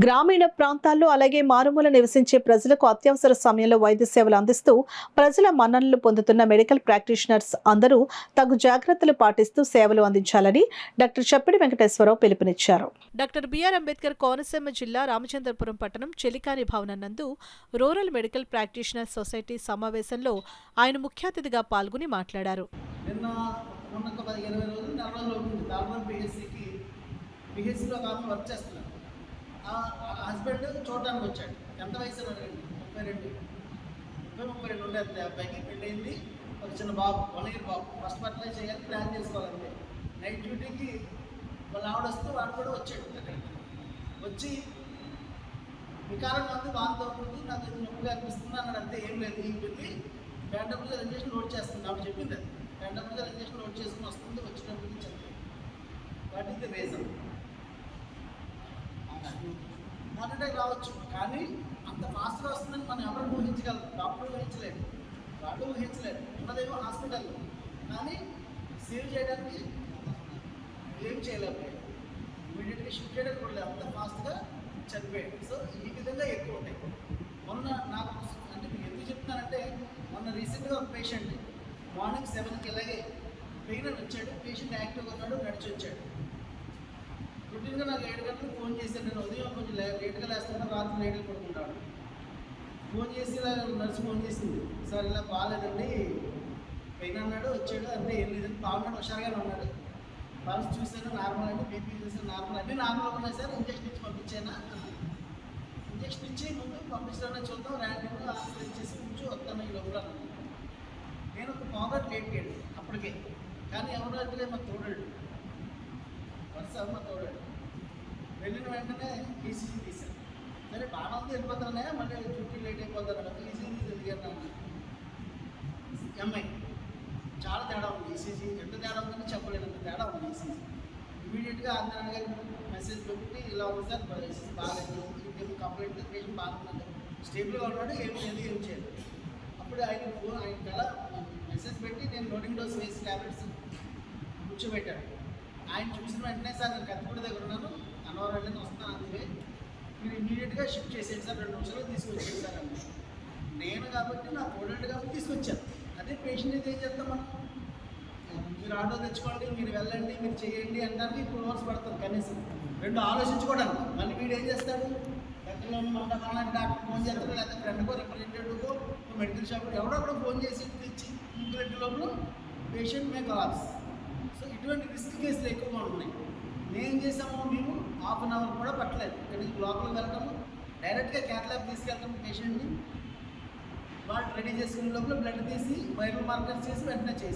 గ్రామీణ ప్రాంతాల్లో అలాగే మారుమూల నివసించే ప్రజలకు అత్యవసర సమయంలో వైద్య సేవలు అందిస్తూ ప్రజల మన్ననలు పొందుతున్న మెడికల్ ప్రాక్టీషనర్స్ అందరూ తగు జాగ్రత్తలు పాటిస్తూ సేవలు అందించాలని డాక్టర్ చప్పిడి వెంకటేశ్వరరావు పిలుపునిచ్చారు. డాక్టర్ బిఆర్ అంబేద్కర్ కోనసీమ జిల్లా రామచంద్రపురం పట్టణం చెలికాని భవనం నందు రూరల్ మెడికల్ ప్రాక్టీషనర్ సొసైటీ సమావేశంలో ఆయన ముఖ్య అతిథిగా పాల్గొని మాట్లాడారు. హస్బెండ్ చూడడానికి వచ్చాడు. ఎంత వయసు అడిగింది? 32 ఉండేది. అబ్బాయికి పెళ్ళయింది. ఒక చిన్న బాబు, 1 year బాబు. ఫస్ట్ బర్త్డే చేయాలి, ప్లాన్ చేసుకోవాలంటే నైట్ డ్యూటీకి వాళ్ళ ఆవిడ వస్తే వాడు కూడా వచ్చాడు. అక్కడికి వచ్చి వికారంగా ఉంది, వాంతో ఉంటుంది, నాకు ఇది నొప్పిగా అనిపిస్తుంది అన్నాడు. అంతే, ఏం లేదు. ఈ వెళ్ళి ప్యాంటబుల్గా ఇంజక్షన్ లోడ్ చేస్తుంది. ఆవిడ చెప్పింది అది ప్యాంటబుల్గా ఇంజక్షన్ లోడ్ చేసుకుని వస్తుంది. వచ్చినప్పటికీ చెప్పింది. What is the reason? Heart attack రావచ్చు, కానీ అంత ఫాస్ట్గా వస్తుందని మనం ఎవరు ఊహించగలరు? డాక్టర్ ఊహించలేదు, వాళ్ళు ఊహించలేదు. ఉన్నదేమో హాస్పిటల్లో, కానీ సేవ్ చేయడానికి ఏం చేయలేము. ఇమీడియట్గా షిఫ్ట్ చేయడానికి కూడా లేదు, అంత ఫాస్ట్గా చనిపోయాడు. సో ఈ విధంగా ఎక్కువ ఉంటాయి. మొన్న నాకు అంటే మీకు ఎందుకు చెప్తున్నానంటే, మొన్న రీసెంట్గా ఒక పేషెంట్ మార్నింగ్ 7కి ఇలాగే పెయిన్ అని వచ్చాడు. పేషెంట్ యాక్టివ్గా ఉన్నాడు, నడిచి వచ్చాడు. రొటీన్గా నాకు 7 గంటలకు ఫోన్ చేశాను. నేను ఉదయం కొంచెం లేట్గా లేస్తుంటే రాత్రి లేట్గా పడుకుంటాను. ఫోన్ చేసి ఇలా నర్సు ఫోన్ చేసింది, సార్ ఇలా బాగాలేదండి, పెయిన్ అన్నాడు, వచ్చాడు. అంటే ఏం లేదండి, బాగున్నాడు, హుషారుగానే ఉన్నాడు. పల్స్ చూసాను, నార్మల్ అండి, బీపీ చూసాను, నార్మల్ అండి, నార్మల్గా ఉన్నాయి సార్, ఇంజక్షన్ ఇచ్చి పంపించానా? ఇంజక్షన్ ఇచ్చి ముందు పంపించడానికి చూద్దాం, ర్యాండమ్గా ఆన్సర్ ఇచ్చేసి కొంచెం వస్తాను ఈ లోపల. నేను ఒక పావుగంట లేట్ అయ్యాడు అప్పటికే, కానీ ఎవరు అంటే మాకు తోడాడు, వరుస మా తోడాడు. వెళ్ళిన వెంటనే ఈసీజీ తీశాను. సరే బాగా ఉంది, వెళ్ళిపోతానే, మళ్ళీ చుట్టూ లేట్ అయిపోతాను కదా, ఈసీజీ తిరిగాను. ఎంఐ చాలా తేడా ఉంది. ఈసీజీ ఎంత తేడా ఉందని చెప్పలేదు, అంత తేడా ఉంది ఈసీజీ. ఇమీడియట్గా ఆంధ్రాని గారి మెసేజ్ పెట్టి ఇలా ఉంది సార్, ఈసీజీ బాగాలేదు, ఇంకేమో కంప్లైంట్ పేషెంట్ బాగుందండి, స్టేబుల్గా ఉన్నాడు, ఏం చేయలేదు. అప్పుడు ఆయన అలా మెసేజ్ పెట్టి నేను లోడింగ్ డోస్ వేసి ట్యాబ్లెట్స్ కూర్చోబెట్టాను. ఆయన చూసిన వెంటనే, సార్ నేను కత్తిపూడి దగ్గర ఉన్నాను, అన్నవరం వెళ్ళి వస్తాను, అందుకే మీరు ఇమీడియట్గా షిఫ్ట్ చేసేది సార్, 2 నిమిషాలు తీసుకొచ్చేది సార్ అని. నేను కాబట్టి నా కోడెంట్ కాబట్టి తీసుకొచ్చాను. అదే పేషెంట్ అయితే ఏం చేస్తాం మనం? మీరు ఆటో తెచ్చుకోండి, మీరు వెళ్ళండి, మీరు చేయండి అనడానికి 2 hours పడుతుంది కనీసం. 2 ఆలోచించుకోవడానికి. మళ్ళీ వీడు ఏం చేస్తాడు? దగ్గరలో మన డాక్టర్ ఫోన్ చేస్తాడు, లేకపోతే ఫ్రెండ్కో రిప్రజెంటేటివ్కో మెడికల్ షాప్లో ఎవడో ఫోన్ చేసి తెచ్చి ఇంటి లోపల పేషెంట్ మే కొలాప్స్. సో ఇటువంటి రిస్క్ కేసులు ఎక్కువగా ఉన్నాయి. మేము చేసాము, మేము 1/2 hour కూడా పట్టలేదు. ఇక్కడికి లోపలికి వెళ్ళటము, డైరెక్ట్గా క్యాథ్లాబ్ తీసుకెళ్తాము పేషెంట్ని. వాళ్ళు రెడీ చేసుకునే లోపల బ్లడ్ తీసి వైరల్ మార్కర్స్ చేసి వెంటనే చేసి